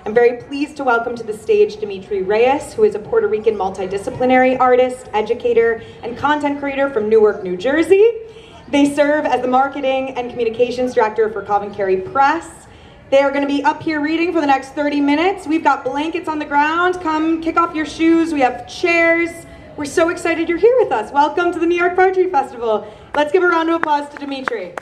I'm very pleased to welcome to the stage Dimitri Reyes, who is a Puerto Rican multidisciplinary artist, educator, and content creator from Newark, New Jersey. They serve as the marketing and communications director for CavanKerry Press. They are going to be up here reading for the next 30 minutes. We've got blankets on the ground. Come kick off your shoes. We have chairs. We're so excited you're here with us. Welcome to the New York Poetry Festival. Let's give a round of applause to Dimitri.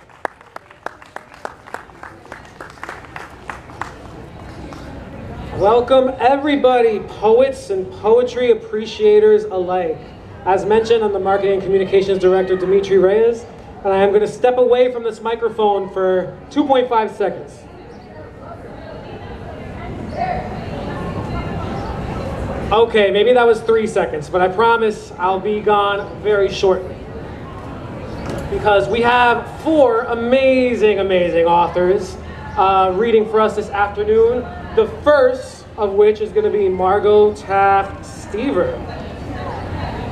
Welcome everybody, poets and poetry appreciators alike. As mentioned, I'm the Marketing and Communications Director, Dimitri Reyes, and I am going to step away from this microphone for 2.5 seconds. Okay, maybe that was 3 seconds, but I promise I'll be gone very shortly. Because we have 4 amazing authors reading for us this afternoon. The first of which is going to be Margo Taft Stever.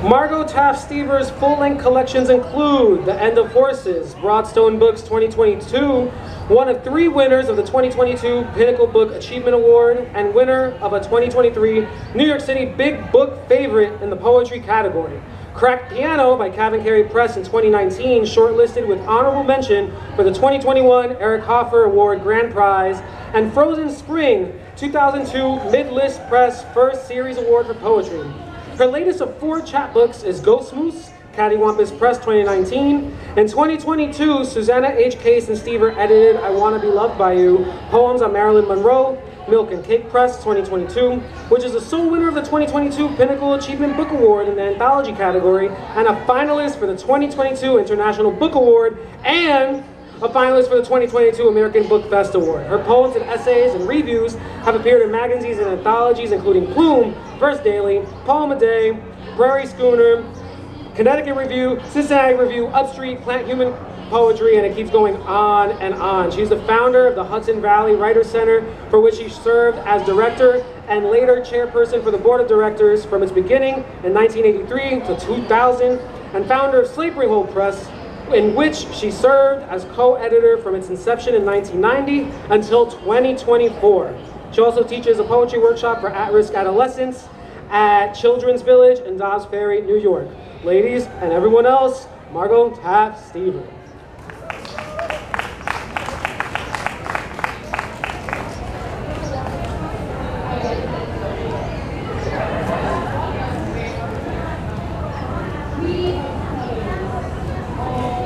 Margo Taft Stever's full-length collections include The End of Horses, Broadstone Books 2022, one of 3 winners of the 2022 Pinnacle Book Achievement Award, and winner of a 2023 New York City Big Book Favorite in the poetry category. Cracked Piano by CavanKerry Press in 2019, shortlisted with honorable mention for the 2021 Eric Hoffer Award Grand Prize, and Frozen Spring 2002 Mid-List Press First Series Award for Poetry. Her latest of 4 chapbooks is Ghost Moose, Cattywampus Press 2019. In 2022, Susanna H. Case and Stever edited I Wanna Be Loved by You, Poems on Marilyn Monroe, Milk and Cake Press 2022, which is the sole winner of the 2022 Pinnacle Achievement Book Award in the Anthology category, and a finalist for the 2022 International Book Award, and a finalist for the 2022 American Book Fest Award. Her poems and essays and reviews have appeared in magazines and anthologies including Plume, Verse Daily, Poem a Day, Prairie Schooner, Connecticut Review, Cincinnati Review, Upstreet, Plant Human Poetry, and it keeps going on and on. She's the founder of the Hudson Valley Writers Center, for which she served as director and later chairperson for the board of directors from its beginning in 1983 to 2000, and founder of Slavery Hole Press, in which she served as co-editor from its inception in 1990 until 2024. She also teaches a poetry workshop for at-risk adolescents at Children's Village in Dobbs Ferry, New York. Ladies and everyone else, Margo Taft Stever.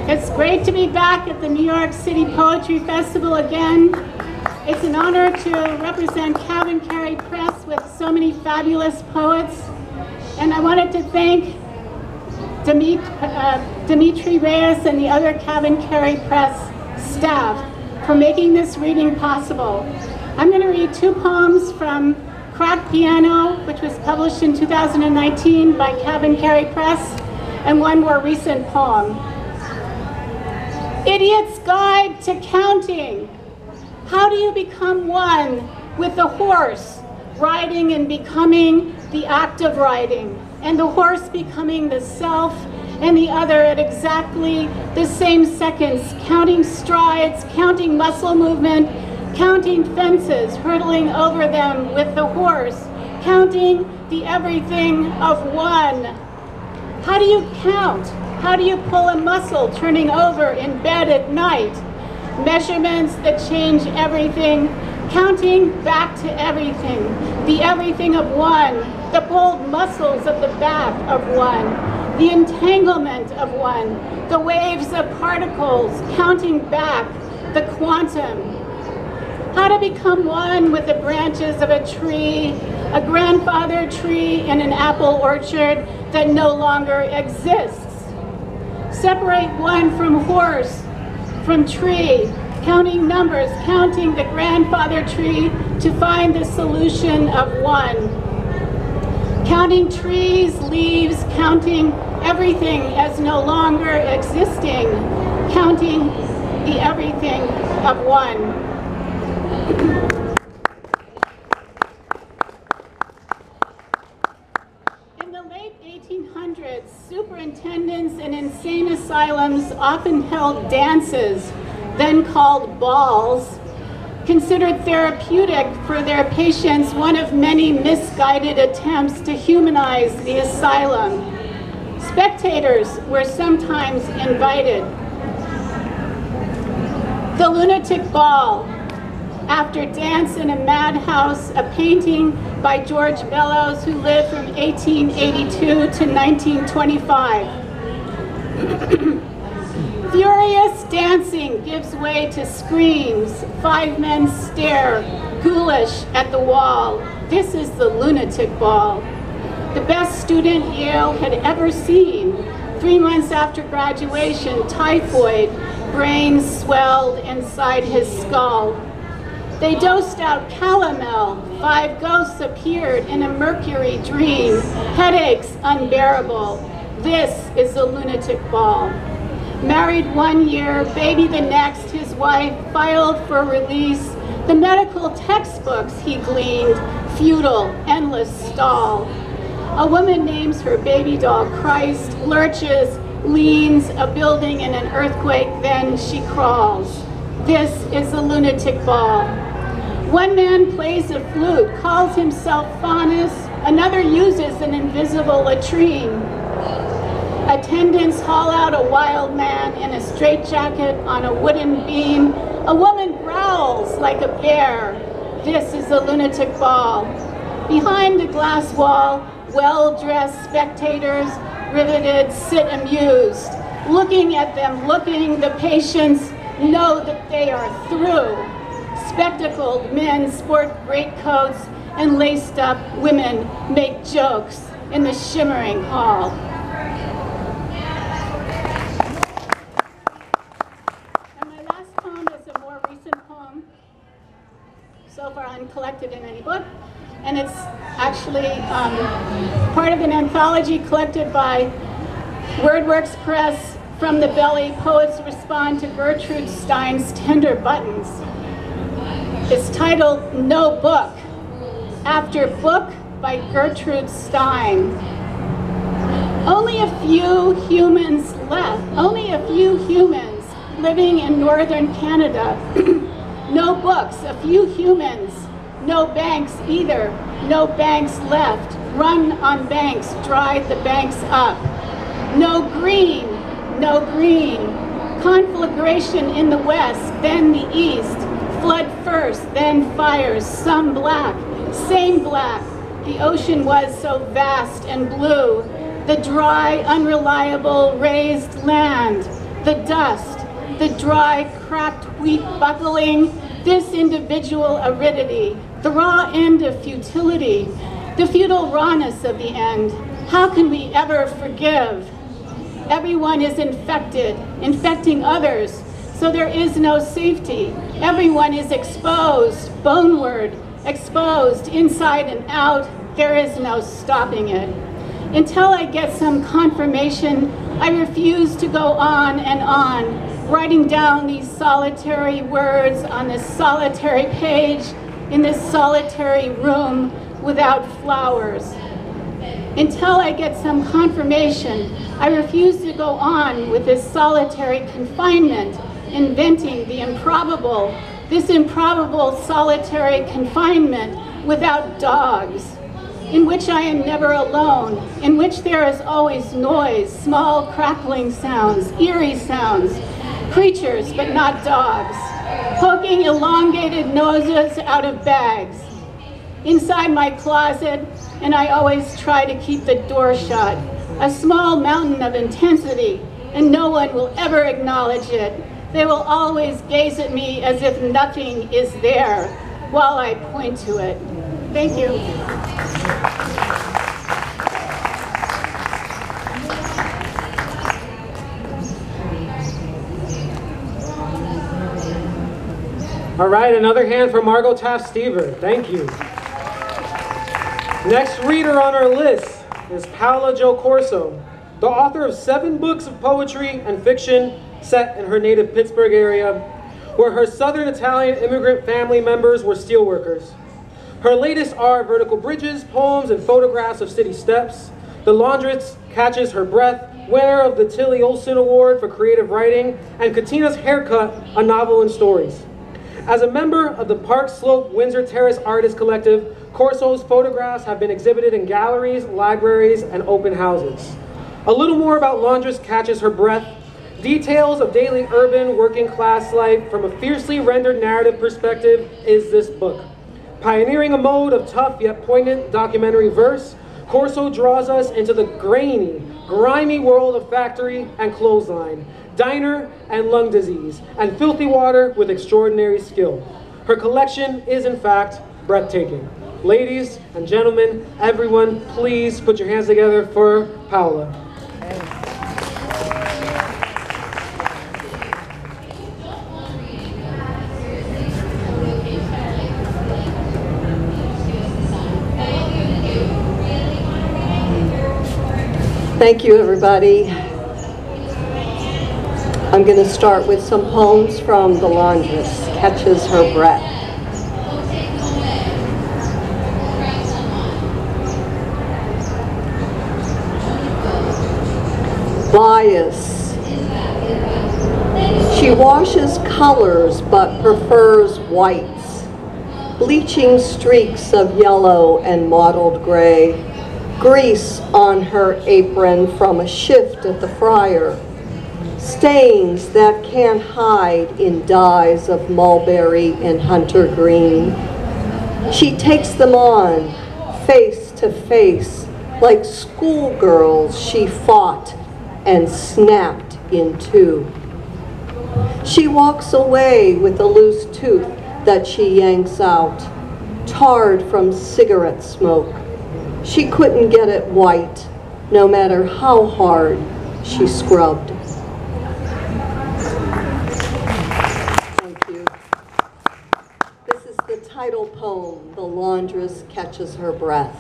It's great to be back at the New York City Poetry Festival again. It's an honor to represent CavanKerry Press with so many fabulous poets. And I wanted to thank Dimitri Reyes and the other CavanKerry Press staff for making this reading possible. I'm going to read 2 poems from Cracked Piano, which was published in 2019 by CavanKerry Press, and one more recent poem. Idiot's Guide to Counting. How do you become one with the horse, riding and becoming the act of riding, and the horse becoming the self and the other at exactly the same seconds, counting strides, counting muscle movement, counting fences, hurtling over them with the horse, counting the everything of one. How do you count? How do you pull a muscle turning over in bed at night? Measurements that change everything, counting back to everything, the everything of one, the pulled muscles of the back of one, the entanglement of one, the waves of particles, counting back, the quantum. How to become one with the branches of a tree, a grandfather tree in an apple orchard that no longer exists. Separate one from horse, from tree, counting numbers, counting the grandfather tree to find the solution of one. Counting trees, leaves, counting everything as no longer existing, counting the everything of one. In the late 1800s, superintendents in insane asylums often held dances, then called balls, considered therapeutic for their patients, one of many misguided attempts to humanize the asylum. Spectators were sometimes invited. The Lunatic Ball. After Dance in a Madhouse, a painting by George Bellows, who lived from 1882 to 1925. Furious dancing gives way to screams. 5 men stare, ghoulish, at the wall. This is the Lunatic Ball. The best student Yale had ever seen. 3 months after graduation, typhoid, brains swelled inside his skull. They dosed out calomel. 5 ghosts appeared in a mercury dream. Headaches unbearable. This is the Lunatic Ball. Married 1 year, baby the next, his wife filed for release. The medical textbooks he gleaned, futile, endless stall. A woman names her baby doll Christ, lurches, leans a building in an earthquake, then she crawls. This is the Lunatic Ball. 1 man plays a flute, calls himself Faunus, another uses an invisible latrine. Attendants haul out a wild man in a straitjacket on a wooden beam. A woman growls like a bear. This is the Lunatic Ball. Behind a glass wall, well-dressed spectators, riveted, sit amused. Looking at them, the patients know that they are through. Spectacled men sport greatcoats, and laced-up women make jokes in the shimmering hall. And my last poem is a more recent poem, so far uncollected in any book, and it's actually part of an anthology collected by WordWorks Press. From the Belly, poets respond to Gertrude Stein's Tender Buttons. It's titled No Book, after book by Gertrude Stein. Only a few humans left, only a few humans living in northern Canada. No books, a few humans, no banks either, no banks left. Run on banks, dried the banks up. No green, no green. Conflagration in the west, then the east. Flood first, then fires, some black, same black. The ocean was so vast and blue. The dry, unreliable, raised land. The dust, the dry, cracked wheat buckling. This individual aridity, the raw end of futility, the futile rawness of the end. How can we ever forgive? Everyone is infected, infecting others, so there is no safety. Everyone is exposed, boneward, exposed, inside and out. There is no stopping it. Until I get some confirmation, I refuse to go on and on, writing down these solitary words on this solitary page, in this solitary room without flowers. Until I get some confirmation, I refuse to go on with this solitary confinement, inventing the improbable, this improbable solitary confinement without dogs, in which I am never alone, in which there is always noise, small crackling sounds, eerie sounds, creatures but not dogs, poking elongated noses out of bags. Inside my closet, and I always try to keep the door shut, a small mountain of intensity, and no one will ever acknowledge it. They will always gaze at me as if nothing is there while I point to it. Thank you. All right, another hand for Margo Taft-Stever. Thank you. Next reader on our list is Paola Corso, the author of 7 books of poetry and fiction set in her native Pittsburgh area, where her Southern Italian immigrant family members were steelworkers. Her latest are Vertical Bridges, poems and photographs of city steps. The Laundress Catches Her Breath, winner of the Tilly Olson Award for Creative Writing, and Katina's Haircut, a novel and stories. As a member of the Park Slope Windsor Terrace Artist Collective, Corso's photographs have been exhibited in galleries, libraries, and open houses. A little more about Laundress Catches Her Breath. Details of daily urban working class life from a fiercely rendered narrative perspective is this book. Pioneering a mode of tough yet poignant documentary verse, Corso draws us into the grainy, grimy world of factory and clothesline, diner and lung disease, and filthy water with extraordinary skill. Her collection is, in fact, breathtaking. Ladies and gentlemen, everyone, please put your hands together for Paola. Thank you, everybody. I'm going to start with some poems from The Laundress Catches Her Breath. Bias. She washes colors but prefers whites, bleaching streaks of yellow and mottled gray, grease on her apron from a shift at the fryer, stains that can't hide in dyes of mulberry and hunter green. She takes them on, face to face, like schoolgirls she fought and snapped in two. She walks away with a loose tooth that she yanks out, tarred from cigarette smoke. She couldn't get it white, no matter how hard she scrubbed. Thank you. This is the title poem, The Laundress Catches Her Breath.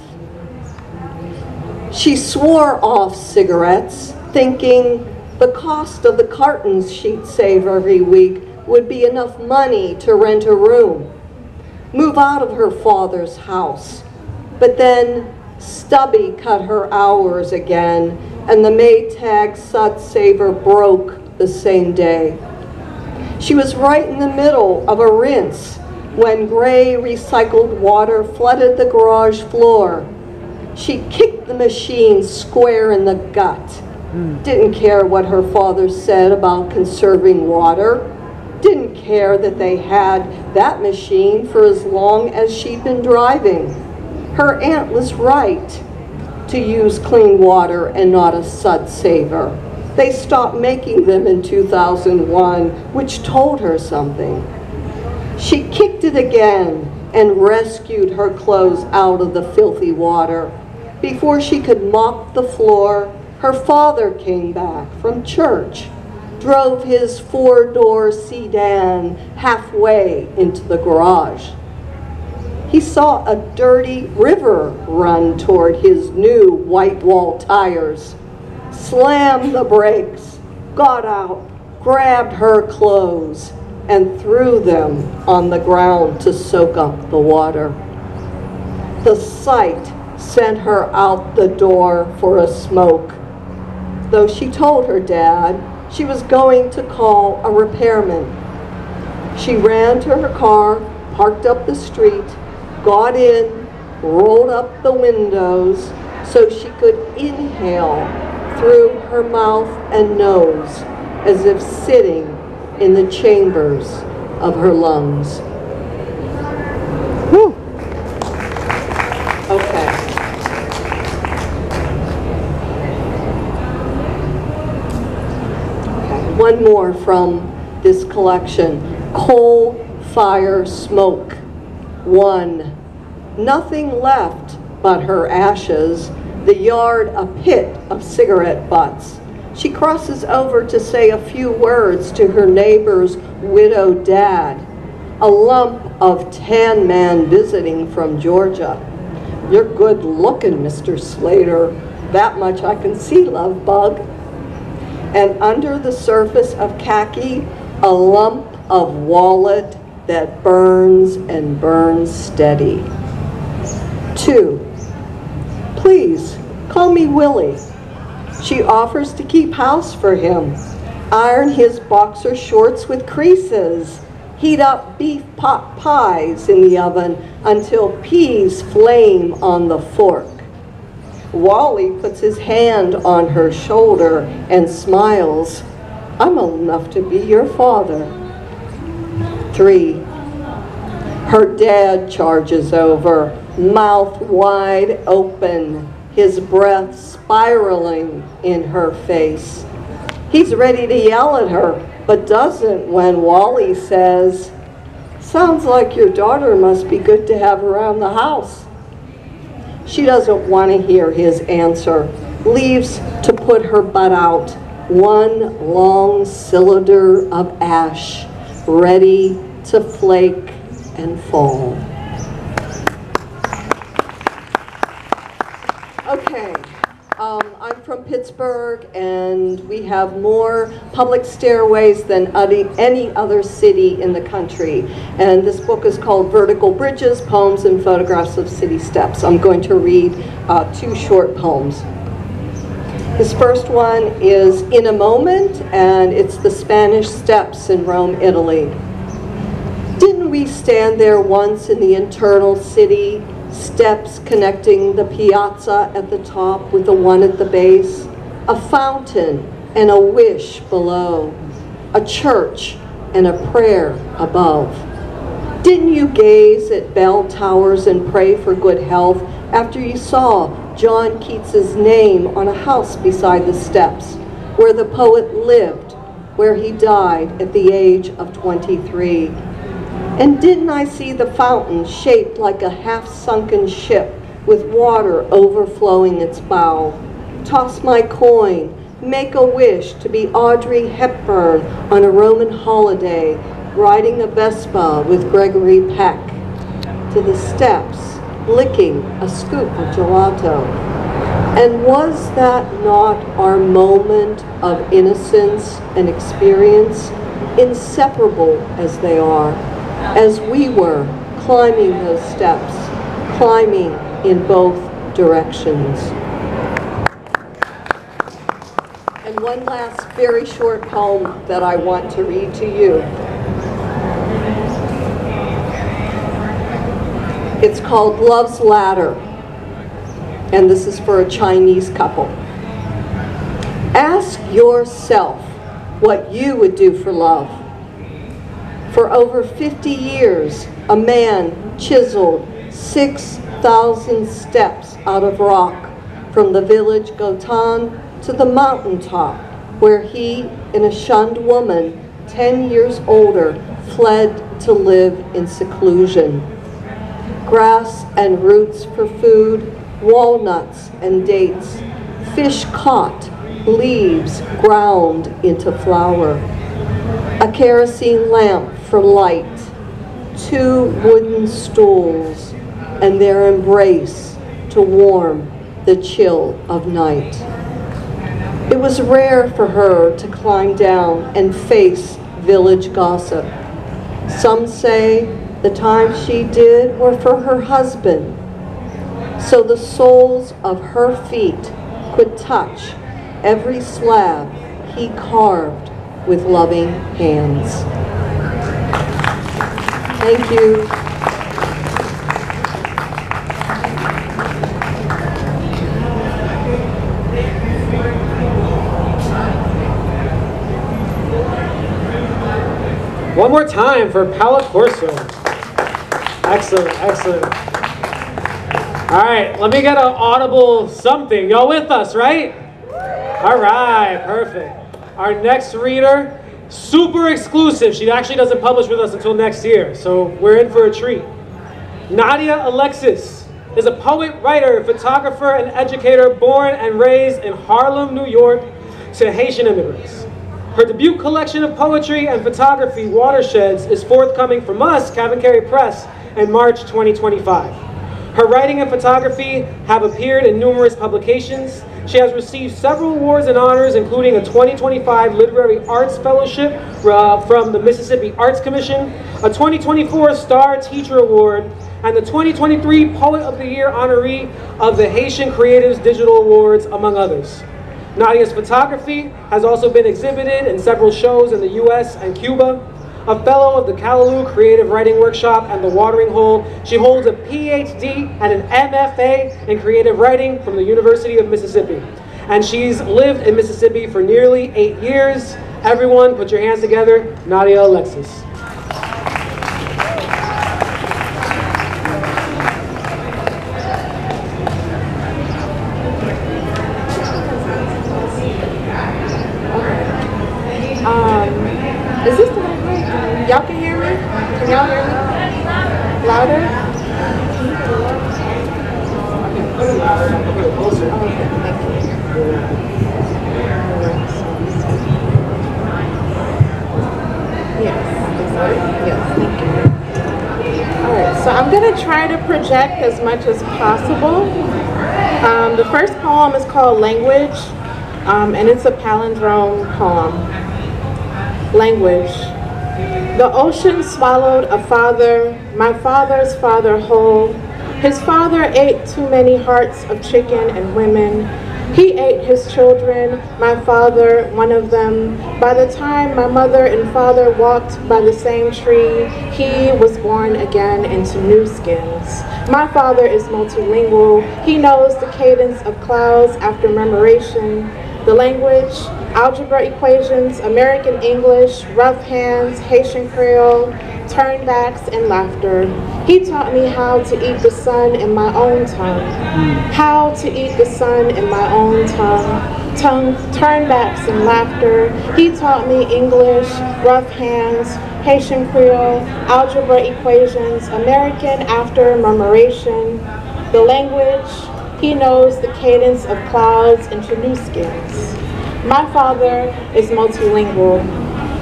She swore off cigarettes, thinking the cost of the cartons she'd save every week would be enough money to rent a room, move out of her father's house. But then Stubby cut her hours again, and the Maytag Sud Saver broke the same day. She was right in the middle of a rinse when gray recycled water flooded the garage floor. She kicked the machine square in the gut. Didn't care what her father said about conserving water. Didn't care that they had that machine for as long as she'd been driving. Her aunt was right to use clean water and not a Sud Saver. They stopped making them in 2001, which told her something. She kicked it again and rescued her clothes out of the filthy water. Before she could mop the floor, her father came back from church, drove his 4-door sedan halfway into the garage. He saw a dirty river run toward his new white wall tires, slammed the brakes, got out, grabbed her clothes, and threw them on the ground to soak up the water. The sight sent her out the door for a smoke, though she told her dad she was going to call a repairman. She ran to her car, parked up the street, got in, rolled up the windows so she could inhale through her mouth and nose as if sitting in the chambers of her lungs. Whew. Okay. One more from this collection, Coal, Fire, Smoke. 1. Nothing left but her ashes, the yard a pit of cigarette butts. She crosses over to say a few words to her neighbor's widowed dad, a lump of tan man visiting from Georgia. You're good looking, Mr. Slater. That much I can see, love bug. And under the surface of khaki, a lump of wallet that burns and burns steady. 2. Please, call me Willie. She offers to keep house for him, iron his boxer shorts with creases. Heat up beef pot pies in the oven until peas flame on the fork. Wally puts his hand on her shoulder and smiles. I'm old enough to be your father. 3. Her dad charges over, mouth wide open, his breath spiraling in her face. He's ready to yell at her, but doesn't when Wally says, sounds like your daughter must be good to have around the house. She doesn't want to hear his answer, leaves to put her butt out, one long cylinder of ash, ready to flake and fall. Okay, I'm from Pittsburgh, and we have more public stairways than any other city in the country. And this book is called Vertical Bridges, Poems and Photographs of City Steps. I'm going to read 2 short poems. This first one is In a Moment, and it's the Spanish Steps in Rome, Italy. Didn't we stand there once in the internal city, steps connecting the piazza at the top with the one at the base, a fountain and a wish below, a church and a prayer above? Didn't you gaze at bell towers and pray for good health after you saw John Keats's name on a house beside the steps, where the poet lived, where he died at the age of 23? And didn't I see the fountain shaped like a half-sunken ship with water overflowing its bow? Toss my coin, make a wish to be Audrey Hepburn on a Roman holiday, riding a Vespa with Gregory Peck to the steps, licking a scoop of gelato. And was that not our moment of innocence and experience, inseparable as they are, as we were climbing those steps, climbing in both directions? And one last very short poem that I want to read to you. It's called Love's Ladder, and this is for a Chinese couple. Ask yourself what you would do for love. For over 50 years, a man chiseled 6,000 steps out of rock from the village Gotan to the mountaintop, where he and a shunned woman 10 years older fled to live in seclusion. Grass and roots for food, walnuts and dates, fish caught, leaves ground into flour, a kerosene lamp for light, 2 wooden stools, and their embrace to warm the chill of night. It was rare for her to climb down and face village gossip. Some say the times she did were for her husband, so the soles of her feet could touch every slab he carved with loving hands. Thank you. One more time for Paola Corso. Excellent, excellent. All right, let me get an audible something. Y'all with us, right? All right, perfect. Our next reader, super exclusive. She actually doesn't publish with us until next year, so we're in for a treat. Nadia Alexis is a poet, writer, photographer, and educator born and raised in Harlem, New York, to Haitian immigrants. Her debut collection of poetry and photography, Watersheds, is forthcoming from us, CavanKerry Press, in March 2025. Her writing and photography have appeared in numerous publications. She has received several awards and honors, including a 2025 Literary Arts Fellowship from the Mississippi Arts Commission, a 2024 Star Teacher Award, and the 2023 Poet of the Year honoree of the Haitian Creatives Digital Awards, among others. Nadia's photography has also been exhibited in several shows in the US and Cuba. a fellow of the Callaloo Creative Writing Workshop and the Watering Hole. She holds a PhD and an MFA in creative writing from the University of Mississippi. And she's lived in Mississippi for nearly 8 years. Everyone, put your hands together, Nadia Alexis. Is this the right mic? Y'all can hear me? Can y'all hear me? Louder? Yes, thank you. Alright, so I'm going to try to project as much as possible. The first poem is called Language, and it's a palindrome poem. Language. The ocean swallowed a father, my father's father whole. His father ate too many hearts of chicken and women. He ate his children, my father, one of them. By the time my mother and father walked by the same tree, he was born again into new skins. My father is multilingual. He knows the cadence of clouds after murmuration, the language, algebra equations, American English, rough hands, Haitian Creole, turnbacks, and laughter. He taught me how to eat the sun in my own tongue. How to eat the sun in my own tongue. Turnbacks, and laughter. He taught me English, rough hands, Haitian Creole, algebra equations, American after murmuration, the language. He knows the cadence of clouds into new skins. My father is multilingual.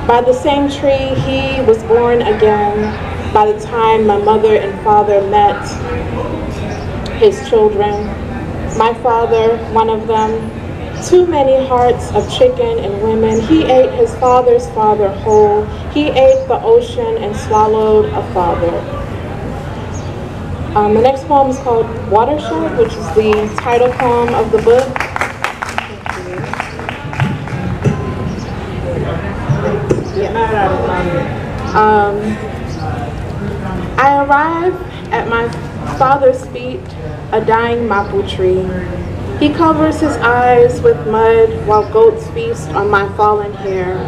By the same tree, he was born again. By the time my mother and father met his children, my father, one of them, too many hearts of chicken and women. He ate his father's father whole. He ate the ocean and swallowed a father. The next poem is called Watershed, which is the title poem of the book. I arrive at my father's feet, a dying maple tree. He covers his eyes with mud while goats feast on my fallen hair.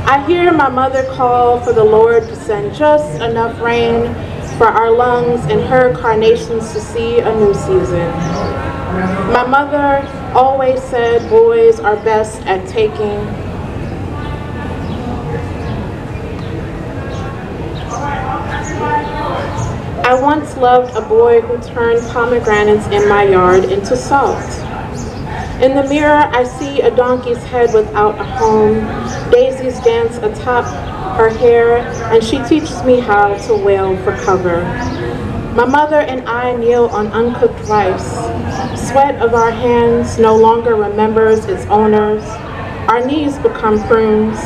I hear my mother call for the Lord to send just enough rain for our lungs and her carnations to see a new season. My mother always said boys are best at taking. I once loved a boy who turned pomegranates in my yard into salt. In the mirror, I see a donkey's head without a home. Daisies dance atop her hair, and she teaches me how to wail for cover. My mother and I kneel on uncooked rice. Sweat of our hands no longer remembers its owners. Our knees become prunes.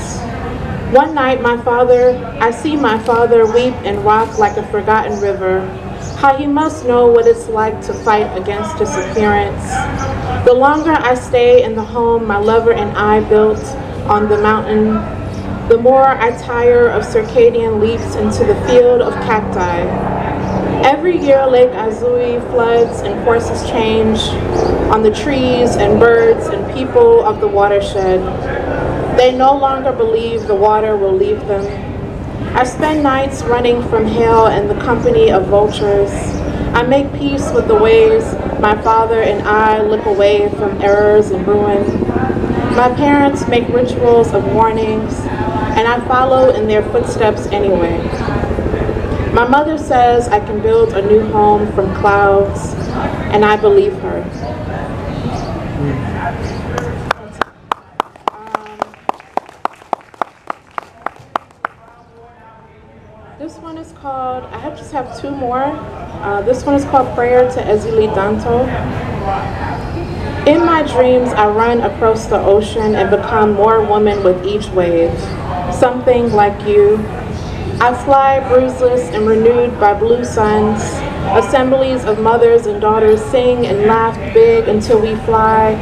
One night, I see my father weep and rock like a forgotten river. How he must know what it's like to fight against disappearance. The longer I stay in the home my lover and I built on the mountain, the more I tire of circadian leaps into the field of cacti. Every year, Lake Azui floods and forces change on the trees and birds and people of the watershed. They no longer believe the water will leave them. I spend nights running from hail and the company of vultures. I make peace with the ways my father and I look away from errors and ruin. My parents make rituals of warnings, and I follow in their footsteps anyway. My mother says I can build a new home from clouds, and I believe her. This one is called, I just have two more. This one is called Prayer to Ezili Danto. In my dreams, I run across the ocean and become more woman with each wave. Something like you. I fly bruiseless and renewed by blue suns. Assemblies of mothers and daughters sing and laugh big until we fly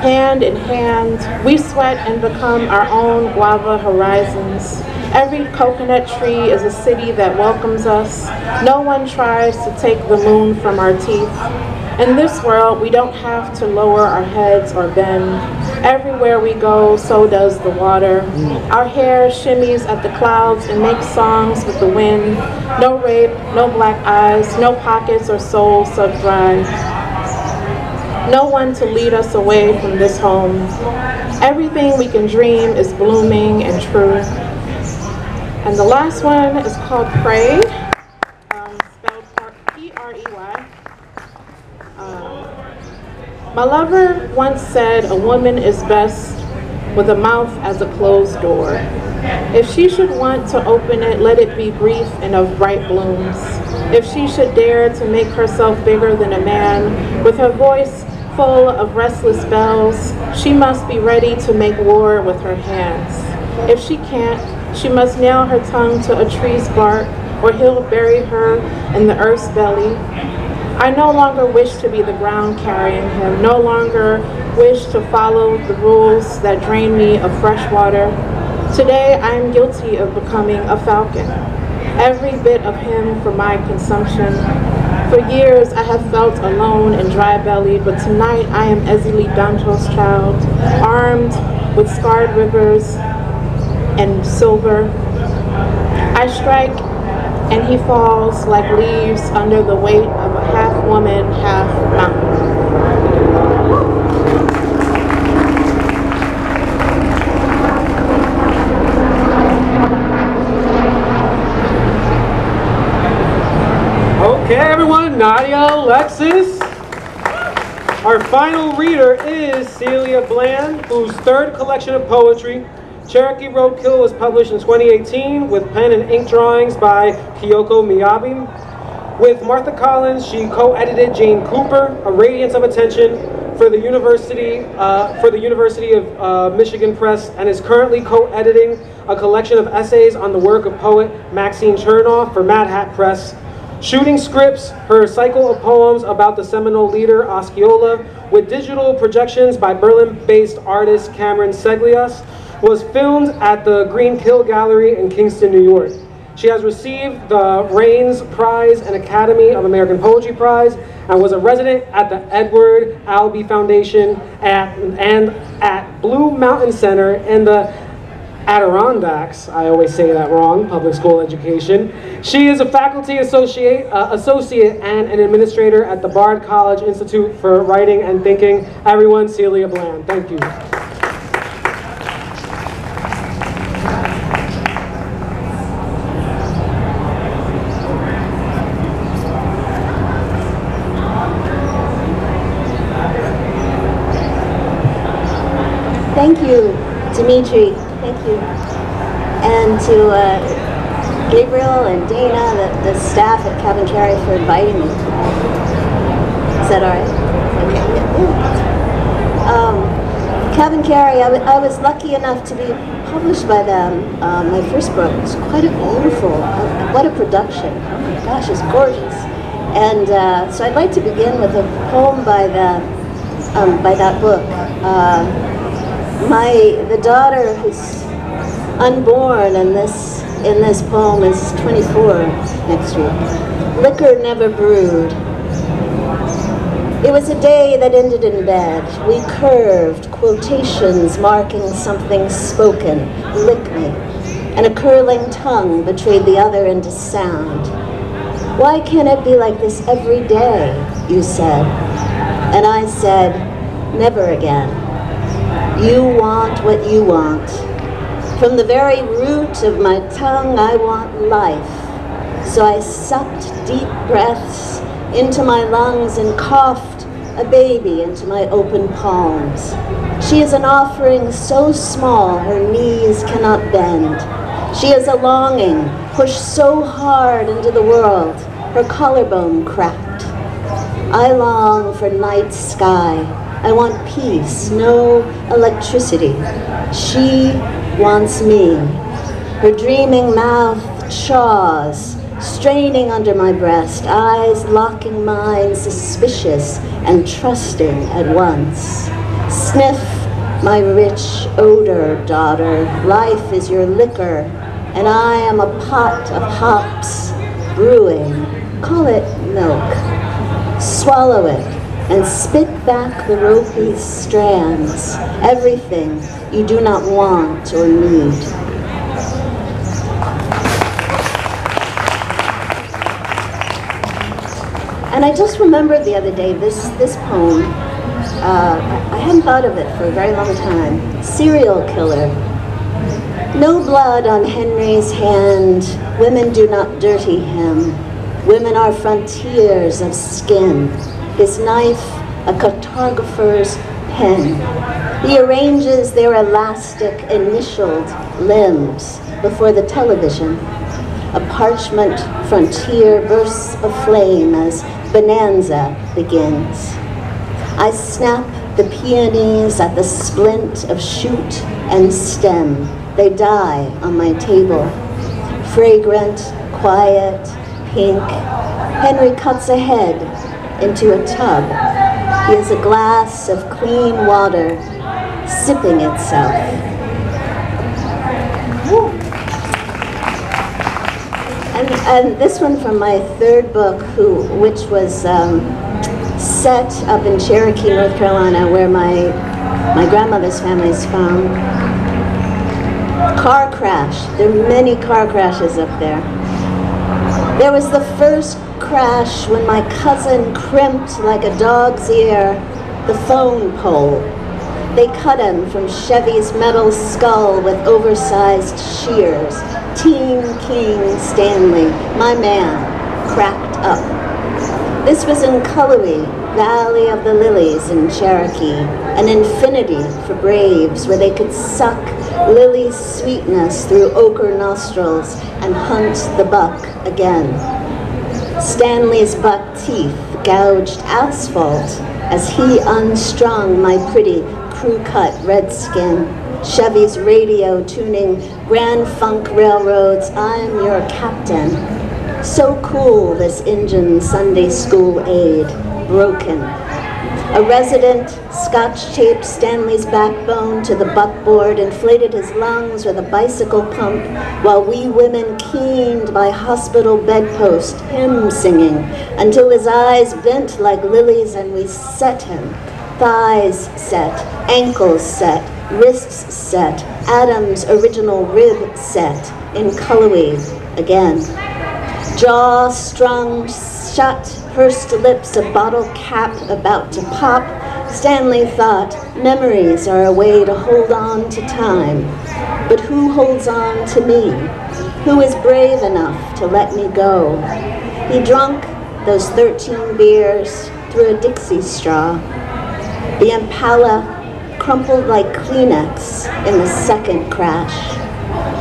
Hand in hand, we sweat and become our own guava horizons. Every coconut tree is a city that welcomes us. No one tries to take the moon from our teeth. In this world, we don't have to lower our heads or bend. Everywhere we go, so does the water. Our hair shimmies at the clouds and makes songs with the wind. No rape, no black eyes, no pockets or souls sucked dry. No one to lead us away from this home. Everything we can dream is blooming and true. And the last one is called Pray, spelled P-R-E-Y. My lover once said a woman is best with a mouth as a closed door. If she should want to open it, let it be brief and of bright blooms. If she should dare to make herself bigger than a man, with her voice full of restless bells, she must be ready to make war with her hands. If she can't, she must nail her tongue to a tree's bark, or he'll bury her in the earth's belly. I no longer wish to be the ground carrying him, no longer wish to follow the rules that drain me of fresh water. Today I am guilty of becoming a falcon, every bit of him for my consumption. For years I have felt alone and dry-bellied, but tonight I am Ezeli Danto's child, armed with scarred rivers and silver. I strike and he falls like leaves under the weight of a half-woman, half-mountain. Okay, everyone, Nadia Alexis. Our final reader is Celia Bland, whose third collection of poetry, Cherokee Roadkill, was published in 2018 with pen and ink drawings by Kyoko Miyabi. With Martha Collins, she co-edited Jane Cooper, A Radiance of Attention, for the University of Michigan Press, and is currently co-editing a collection of essays on the work of poet Maxine Chernoff for Mad Hat Press. Shooting Scripts, her cycle of poems about the Seminole leader Osceola, with digital projections by Berlin-based artist Cameron Seglias, was filmed at the Green Kill Gallery in Kingston, New York. She has received the Raines Prize and Academy of American Poetry Prize, and was a resident at the Edward Albee Foundation and at Blue Mountain Center in the Adirondacks. I always say that wrong, public school education. She is a faculty associate and an administrator at the Bard College Institute for Writing and Thinking. Everyone, Celia Bland. Thank you. Thank you, Dimitri. Thank you. And to Gabriel and Dana, the staff at CavanKerry, for inviting me. Is that all right? Okay, yeah. CavanKerry, I was lucky enough to be published by them. My first book was quite a beautiful, what a production. Oh my gosh, it's gorgeous. And so I'd like to begin with a poem by that book. The daughter who's unborn in this poem is 24 next week. Liquor never brewed. It was a day that ended in bed. We curved, quotations marking something spoken, lick me, and a curling tongue betrayed the other into sound. Why can't it be like this every day, you said. And I said, never again. You want what you want. From the very root of my tongue, I want life. So I sucked deep breaths into my lungs and coughed a baby into my open palms. She is an offering so small her knees cannot bend. She is a longing pushed so hard into the world, her collarbone cracked. I long for night sky. I want peace, no electricity. She wants me. Her dreaming mouth chaws, straining under my breast, eyes locking mine, suspicious and trusting at once. Sniff my rich odor, daughter. Life is your liquor, and I am a pot of hops brewing. Call it milk. Swallow it and spit back the ropey strands, everything you do not want or need. And I just remembered the other day this poem. I hadn't thought of it for a very long time. Serial killer. No blood on Henry's hand. Women do not dirty him. Women are frontiers of skin. His knife, a cartographer's pen. He arranges their elastic, initialed limbs before the television. A parchment frontier bursts aflame as Bonanza begins. I snap the peonies at the splint of shoot and stem. They die on my table. Fragrant, quiet, pink. Henry cuts ahead into a tub. He has a glass of clean water, sipping itself. And this one from my third book, which was set up in Cherokee, North Carolina, where my grandmother's family's from. Car crash. There are many car crashes up there. There was the first crash when my cousin crimped like a dog's ear the phone pole. They cut him from Chevy's metal skull with oversized shears. Teen King Stanley, my man, cracked up. This was in Cullowhee, Valley of the Lilies in Cherokee, an infinity for braves where they could suck lily sweetness through ochre nostrils and hunt the buck again. Stanley's buck teeth gouged asphalt as he unstrung my pretty crew-cut redskin. Chevy's radio tuning Grand Funk Railroad's I'm Your Captain. So cool, this engine Sunday school aid, broken. A resident scotch-taped Stanley's backbone to the buckboard, inflated his lungs with a bicycle pump, while we women keened by hospital bedpost, hymn singing, until his eyes bent like lilies and we set him. Thighs set, ankles set, wrists set, Adam's original rib set, in Cullowhee again. Jaw strung shut, pursed lips, a bottle cap about to pop. Stanley thought memories are a way to hold on to time. But who holds on to me? Who is brave enough to let me go? He drunk those 13 beers through a Dixie straw. The Impala crumpled like Kleenex in the second crash.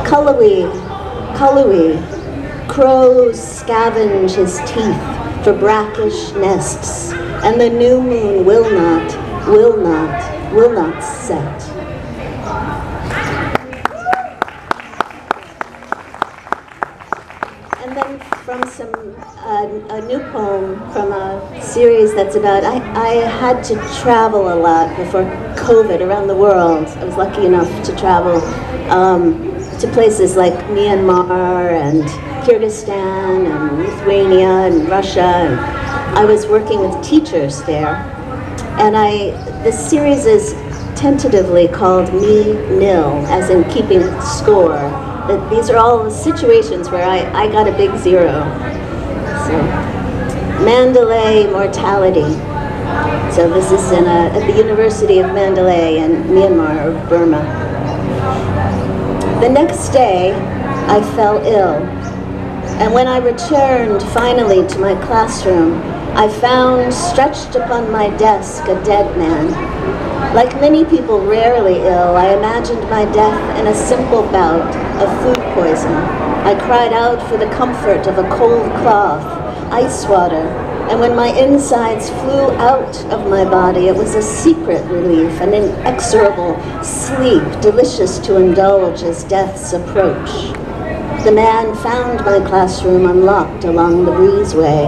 Cullowhee, crows scavenge his teeth for brackish nests, and the new moon will not set. And then from a new poem from a series that's about, I had to travel a lot before COVID around the world. I was lucky enough to travel to places like Myanmar and Kyrgyzstan and Lithuania and Russia. And I was working with teachers there. And this series is tentatively called Me Nil, as in keeping score. That these are all situations where I got a big zero. So, Mandalay mortality. So this is at the University of Mandalay in Myanmar, or Burma. The next day, I fell ill. And when I returned finally to my classroom, I found stretched upon my desk a dead man. Like many people rarely ill, I imagined my death in a simple bout of food poison. I cried out for the comfort of a cold cloth, ice water, and when my insides flew out of my body, it was a secret relief, an inexorable sleep, delicious to indulge as death's approach. The man found my classroom unlocked along the breezeway.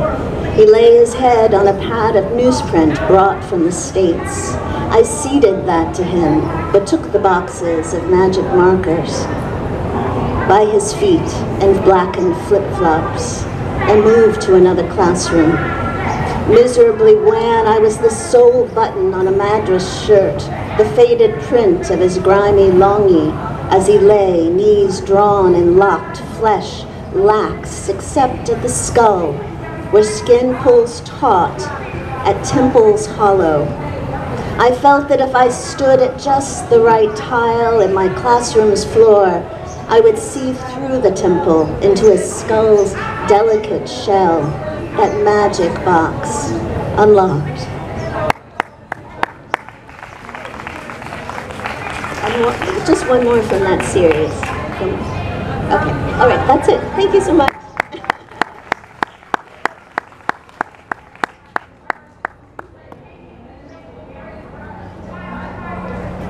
He lay his head on a pad of newsprint brought from the States. I ceded that to him, but took the boxes of magic markers by his feet and blackened flip-flops and moved to another classroom. Miserably wan, I was the sole button on a Madras shirt, the faded print of his grimy longy as he lay, knees drawn and locked, flesh lax except at the skull, where skin pulls taut at temples hollow. I felt that if I stood at just the right tile in my classroom's floor, I would see through the temple into his skull's delicate shell, that magic box, unlocked. Just one more from that series. Okay, all right, that's it. Thank you so much.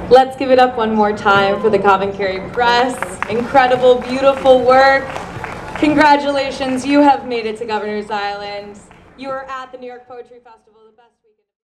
Let's give it up one more time for the CavanKerry Press. Incredible, beautiful work. Congratulations, you have made it to Governor's Island. You are at the New York Poetry Festival.